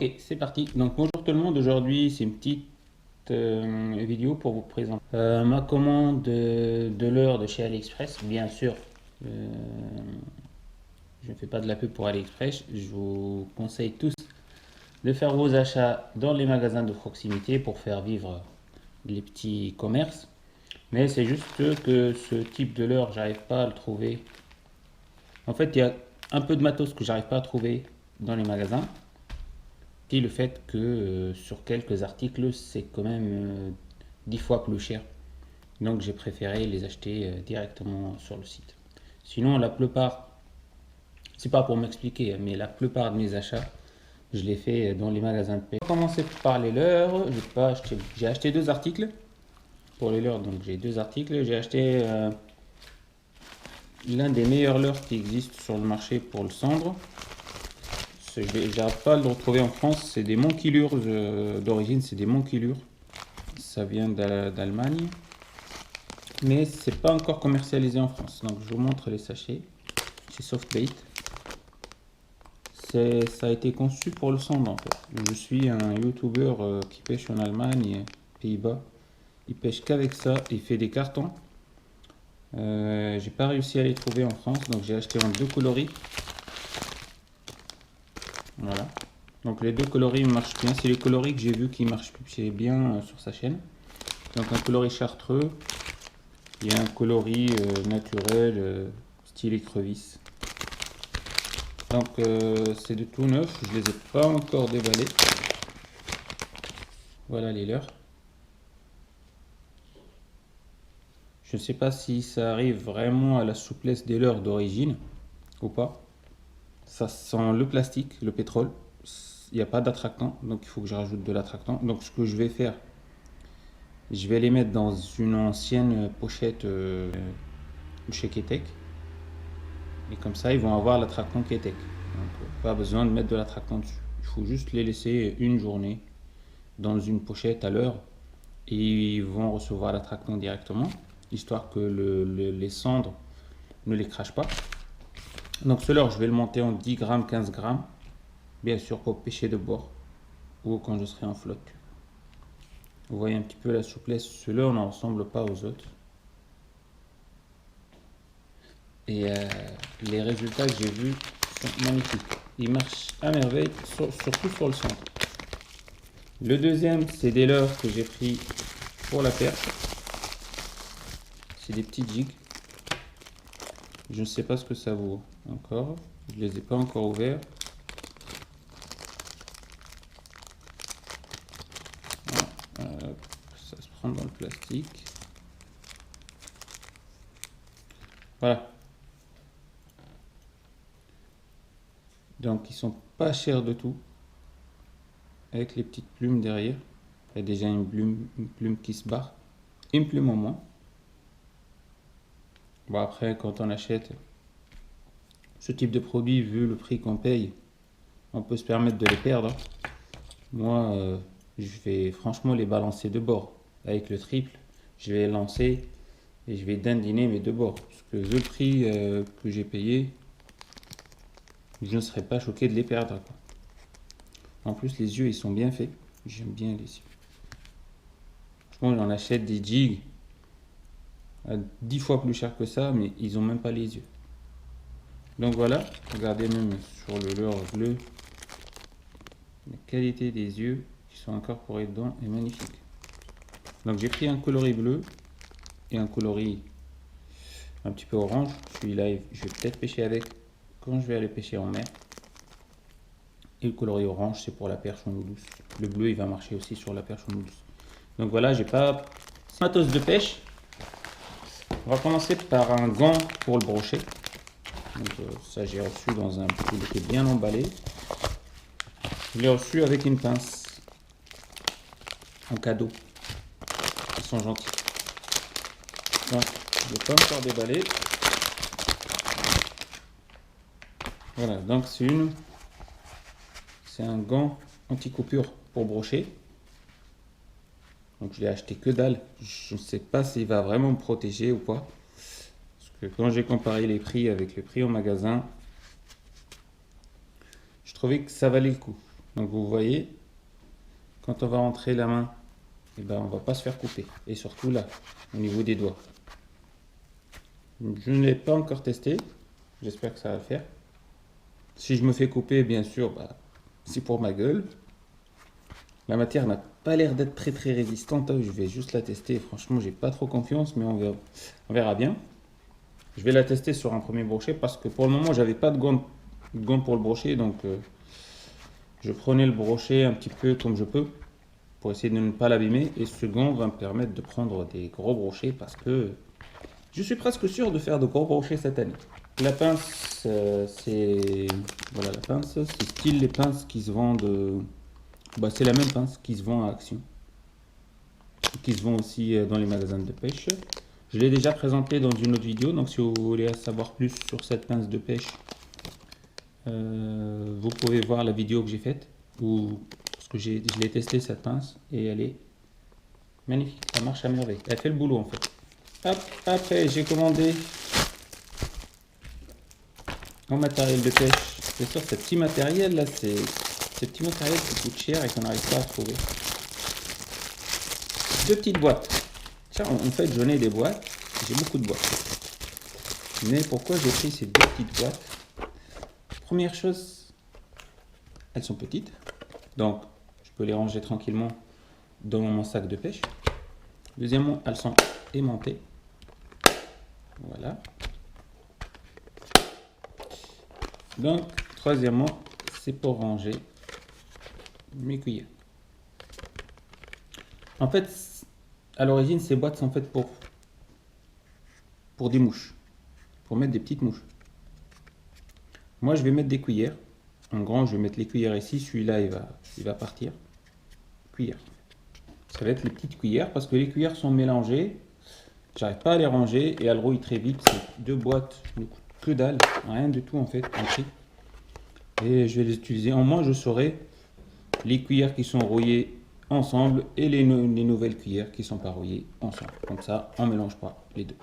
Ok, c'est parti. Donc bonjour tout le monde, aujourd'hui c'est une petite vidéo pour vous présenter ma commande de l'heure de chez AliExpress. Bien sûr, euh, je ne fais pas de la pub pour AliExpress. Je vous conseille tous de faire vos achats dans les magasins de proximité pour faire vivre les petits commerces. Mais c'est juste que ce type de leurre, j'arrive pas à le trouver. En fait, il y a un peu de matos que j'arrive pas à trouver dans les magasins. Puis le fait que sur quelques articles, c'est quand même 10 fois plus cher. Donc j'ai préféré les acheter directement sur le site. Sinon, la plupart, c'est pas pour m'expliquer, mais la plupart de mes achats, je les fais dans les magasins de paix. On va commencer par les leurs. J'ai acheté deux articles pour les leurs, donc j'ai deux articles. J'ai acheté l'un des meilleurs leurres qui existent sur le marché pour le cendre. J'arrive pas à le retrouver en France. C'est des Monkey-Lures d'origine, c'est des Monkey-Lures. Ça vient d'Allemagne, mais c'est pas encore commercialisé en France. Donc je vous montre les sachets chez Softbait. Ça a été conçu pour le cendre en fait. Je suis un YouTuber qui pêche en Allemagne et Pays-Bas. Il pêche qu'avec ça, il fait des cartons. J'ai pas réussi à les trouver en France, donc j'ai acheté en deux coloris. Voilà. Donc les deux coloris marchent bien. C'est les coloris que j'ai vu qui marchent bien sur sa chaîne. Donc un coloris chartreux et un coloris naturel style écrevisse. Donc c'est de tout neuf. Je les ai pas encore déballés. Voilà les leurs. Je ne sais pas si ça arrive vraiment à la souplesse des leurs d'origine ou pas. Ça sent le plastique, le pétrole. Il n'y a pas d'attractant, donc il faut que je rajoute de l'attractant. Donc ce que je vais faire, je vais les mettre dans une ancienne pochette chez Ketek. Et comme ça, ils vont avoir l'attractant Ketek. Donc pas besoin de mettre de l'attractant dessus. Il faut juste les laisser une journée dans une pochette à l'heure. Et ils vont recevoir l'attractant directement, histoire que les cendres ne les crachent pas. Donc ce leurre, je vais le monter en 10 grammes, 15 grammes. Bien sûr pour pêcher de bord ou quand je serai en flotte. Vous voyez un petit peu la souplesse. Ce leurre ne ressemble pas aux autres. Et les résultats que j'ai vus sont magnifiques. Il marche à merveille, surtout sur le centre. Le deuxième, c'est des leurres que j'ai pris pour la perche. C'est des petits jigs. Je ne sais pas ce que ça vaut encore. Je ne les ai pas encore ouverts. Ça se prend dans le plastique. Voilà. Donc ils sont pas chers de tout. Avec les petites plumes derrière. Il y a déjà une plume qui se barre. Une plume en moins. Bon après quand on achète ce type de produit, vu le prix qu'on paye, on peut se permettre de les perdre. Moi je vais franchement les balancer de bord. Avec le triple, je vais les lancer et je vais dandiner mes deux bords. Parce que vu le prix que j'ai payé, je ne serais pas choqué de les perdre, quoi. En plus, les yeux, ils sont bien faits. J'aime bien les yeux. Franchement, j'en achète des jigs à 10 fois plus cher que ça, mais ils ont même pas les yeux. Donc voilà, regardez même sur le leurre bleu, la qualité des yeux qui sont incorporés dedans est magnifique. Donc j'ai pris un coloris bleu et un coloris un petit peu orange. Celui-là, je vais peut-être pêcher avec quand je vais aller pêcher en mer. Et le coloris orange, c'est pour la perche en eau douce. Le bleu, il va marcher aussi sur la perche en eau douce. Donc voilà, j'ai pas matos de pêche. On va commencer par un gant pour le brochet. Donc, ça, j'ai reçu dans un petit paquet bien emballé. Je l'ai reçu avec une pince en cadeau. Ils sont gentils. Donc, je ne l'ai pas encore déballé. Voilà, donc c'est un gant anti-coupure pour brocher. Donc je l'ai acheté que dalle. Je ne sais pas s'il va vraiment me protéger ou pas. Parce que quand j'ai comparé les prix avec les prix au magasin, je trouvais que ça valait le coup. Donc vous voyez, quand on va rentrer la main, eh ben, on va pas se faire couper. Et surtout là, au niveau des doigts. Je ne l'ai pas encore testé. J'espère que ça va le faire. Si je me fais couper, bien sûr, bah, c'est pour ma gueule. La matière n'a pas l'air d'être très résistante. Je vais juste la tester. Franchement, j'ai pas trop confiance, mais on verra bien. Je vais la tester sur un premier brochet parce que pour le moment, j'avais pas de gants pour le brochet. Donc, je prenais le brochet un petit peu comme je peux pour essayer de ne pas l'abîmer. Et ce gant va me permettre de prendre des gros brochets parce que je suis presque sûr de faire de gros brochets cette année. La pince, c'est voilà, la pince, c'est style les pinces qui se vendent. Bah, c'est la même pince qui se vend à Action, qui se vend aussi dans les magasins de pêche. Je l'ai déjà présenté dans une autre vidéo, donc si vous voulez savoir plus sur cette pince de pêche, vous pouvez voir la vidéo que j'ai faite, parce que je l'ai testé cette pince et elle est magnifique, ça marche à merveille, elle fait le boulot en fait. Hop, après j'ai commandé mon matériel de pêche. Bien sûr, ce petit matériel là, c'est petit matériel qui coûte cher et qu'on n'arrive pas à trouver. Deux petites boîtes. Tiens, en fait, j'en ai des boîtes. J'ai beaucoup de boîtes. Mais pourquoi j'ai pris ces deux petites boîtes? Première chose, elles sont petites. Donc, je peux les ranger tranquillement dans mon sac de pêche. Deuxièmement, elles sont aimantées. Voilà. Donc, troisièmement, c'est pour ranger mes cuillères. En fait, à l'origine, ces boîtes sont faites pour des mouches, pour mettre des petites mouches. Moi, je vais mettre des cuillères. En grand, je vais mettre les cuillères ici. Celui-là, il va partir. Cuillères. Ça va être les petites cuillères parce que les cuillères sont mélangées. J'arrive pas à les ranger et elles rouillent très vite. Ces deux boîtes ne coûtent que dalle, rien du tout en fait, en prix. Et je vais les utiliser. En moins, je saurai les cuillères qui sont rouillées ensemble et les nouvelles cuillères qui sont pas rouillées ensemble. Comme ça, on mélange pas les deux.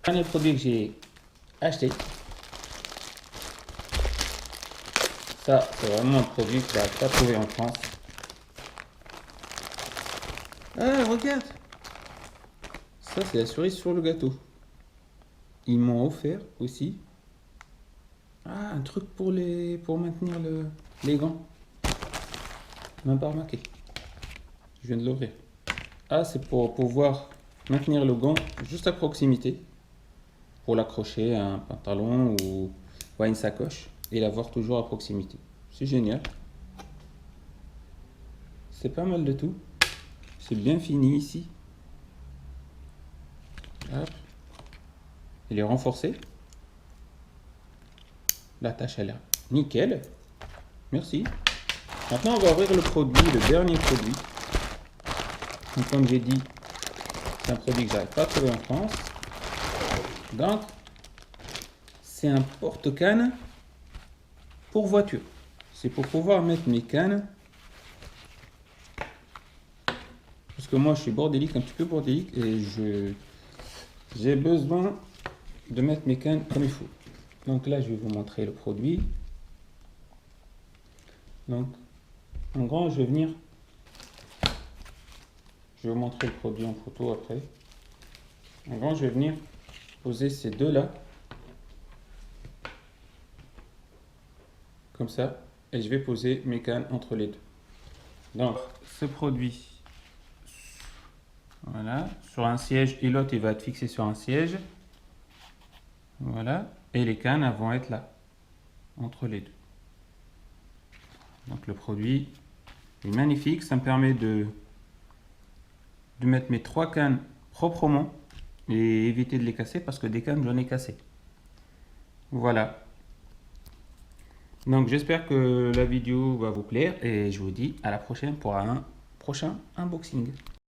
Dernier produit que j'ai acheté. Ça, c'est vraiment un produit que tu n'as pas trouvé en France. Ah, regarde! Ça, c'est la cerise sur le gâteau. Ils m'ont offert aussi. Ah, un truc pour maintenir les gants. Même pas remarqué. Je viens de l'ouvrir. Ah, c'est pour pouvoir maintenir le gant juste à proximité. Pour l'accrocher à un pantalon ou à une sacoche. Et l'avoir toujours à proximité. C'est génial. C'est pas mal de tout. C'est bien fini ici. Hop. Il est renforcé. La tâche elle est nickel. Merci. Maintenant on va ouvrir le produit, le dernier produit. Donc, comme j'ai dit, c'est un produit que j'arrive pas à trouver en France. Donc c'est un porte-canne pour voiture. C'est pour pouvoir mettre mes cannes. Parce que moi je suis bordélique, un petit peu bordélique et j'ai besoin de mettre mes cannes comme il faut. Donc là je vais vous montrer le produit. Donc en grand je vais vous montrer le produit en photo après. En grand je vais venir poser ces deux là. Comme ça. Et je vais poser mes cannes entre les deux. Donc ce produit. Voilà, sur un siège et l'autre il va être fixé sur un siège. Voilà, et les cannes elles vont être là, entre les deux. Donc le produit est magnifique, ça me permet de mettre mes trois cannes proprement et éviter de les casser parce que des cannes j'en ai cassé. Voilà. Donc j'espère que la vidéo va vous plaire et je vous dis à la prochaine pour un prochain unboxing.